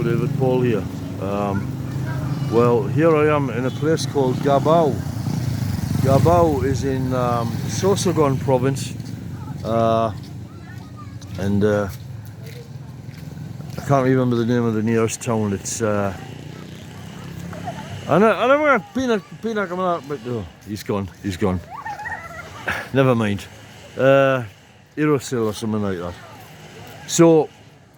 David Paul here. Well, here I am in a place called Gabao. Gabao is in Sorsogon province, and I can't remember the name of the nearest town. It's I never been but oh, he's gone. Never mind. Irosil or something like that. So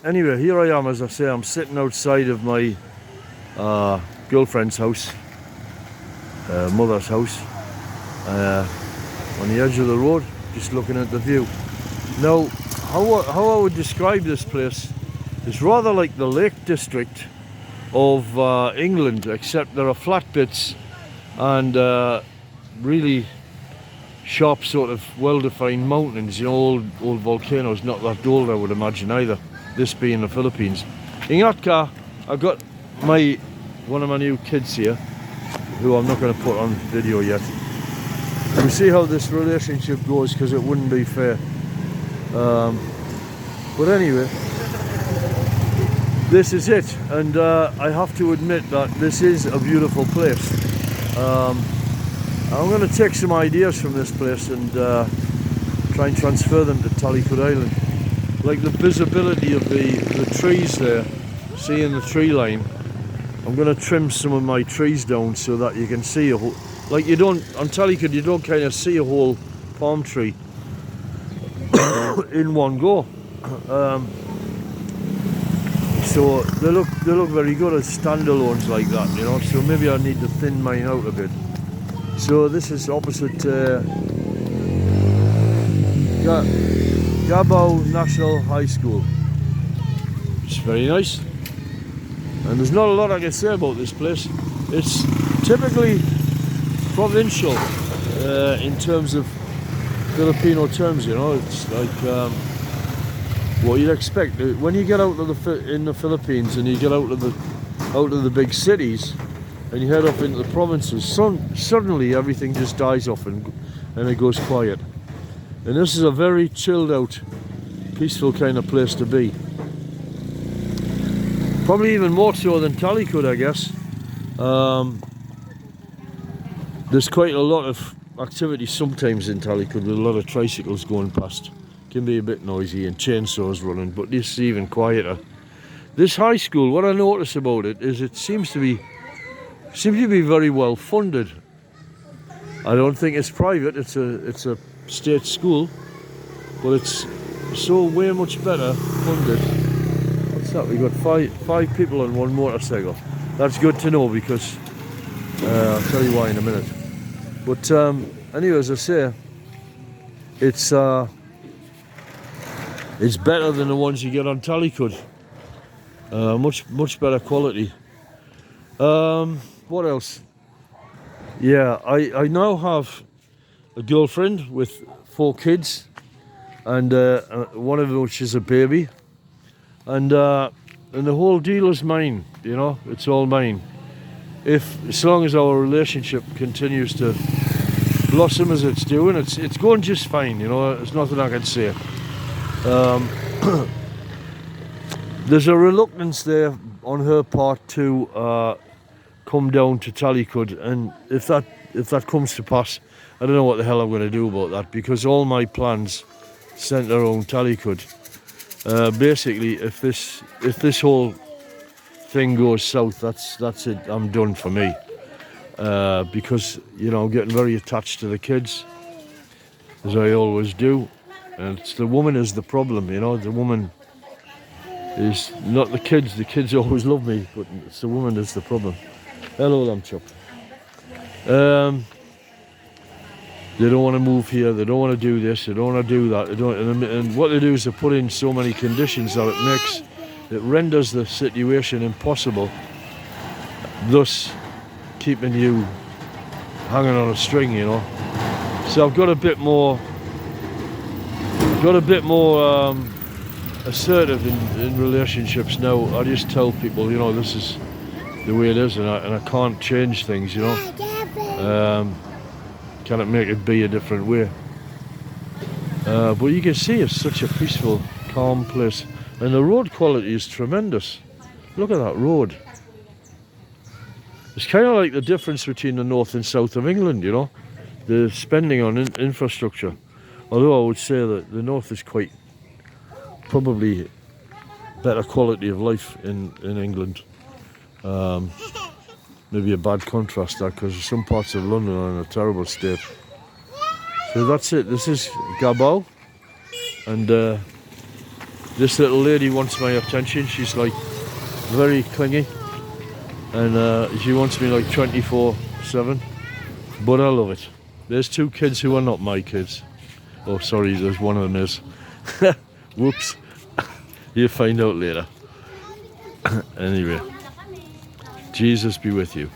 anyway, here I am, as I say, I'm sitting outside of my girlfriend's house, mother's house, on the edge of the road, just looking at the view. Now, how I would describe this place, it's rather like the Lake District of England, except there are flat bits and really sharp, sort of well-defined mountains, you know, old volcanoes, not that old I would imagine either, this being the Philippines. In that car I've got one of my new kids here, who I'm not going to put on video yet. We'll see how this relationship goes, because it wouldn't be fair. But anyway, this is it, and I have to admit that this is a beautiful place. I'm going to take some ideas from this place and try and transfer them to Tallycoot Island. Like the visibility of the trees there, seeing the tree line. I'm going to trim some of my trees down so that you can see a whole, like you don't, on Tallycoot you don't kind of see a whole palm tree in one go. So they look very good as standalones like that, you know, so maybe I need to thin mine out a bit. So this is opposite Gabao National High School. It's very nice, and there's not a lot I can say about this place. It's typically provincial in terms of Filipino terms, you know. It's like what you'd expect when you get out of in the Philippines and you get out of the big cities and you head up into the provinces. Suddenly everything just dies off and it goes quiet. And this is a very chilled out, peaceful kind of place to be. Probably even more so than Tallycoot, I guess. There's quite a lot of activity sometimes in Tallycoot, with a lot of tricycles going past. Can be a bit noisy and chainsaws running, but this is even quieter. This high school, what I notice about it is it seems to be very well funded. I don't think it's private, it's a state school, but it's so way much better funded. What's that? We got five people on one motorcycle. That's good to know, because I'll tell you why in a minute. But anyway, as I say, it's better than the ones you get on Tallycoot. Much better quality. What else? Yeah, I now have a girlfriend with 4 kids, and one of which is a baby, and the whole deal is mine. You know, it's all mine. As long as our relationship continues to blossom as it's doing, it's going just fine. You know, there's nothing I can say. There's a reluctance there on her part to come down to Tallycoot, and if that comes to pass, I don't know what the hell I'm going to do about that, because all my plans centre around Tallycoot. Basically, if this whole thing goes south, that's it. I'm done for me, because, you know, I'm getting very attached to the kids, as I always do, and it's the woman is the problem. You know, the woman is not the kids. The kids always love me, but it's the woman that's the problem. Hello, lamb chop. They don't want to move here. They don't want to do this. They don't want to do that. They don't, and what they do is they put in so many conditions that it renders the situation impossible, thus keeping you hanging on a string, you know. So I've got a bit more assertive in relationships now. I just tell people, you know, this is the way it is, and I can't change things, you know. Cannot make it be a different way. But you can see it's such a peaceful, calm place, and the road quality is tremendous. look at that road. It's kind of like the difference between the north and south of England, you know, the spending on infrastructure. Although I would say that the north is quite probably better quality of life in England. Maybe a bad contrast that, because some parts of London are in a terrible state. So that's it. This is Gabao, and this little lady wants my attention. She's like very clingy, and she wants me like 24/7, but I love it. There's two kids who are not my kids. Oh, sorry, there's one of them is. Whoops. You'll find out later. Anyway, Jesus be with you.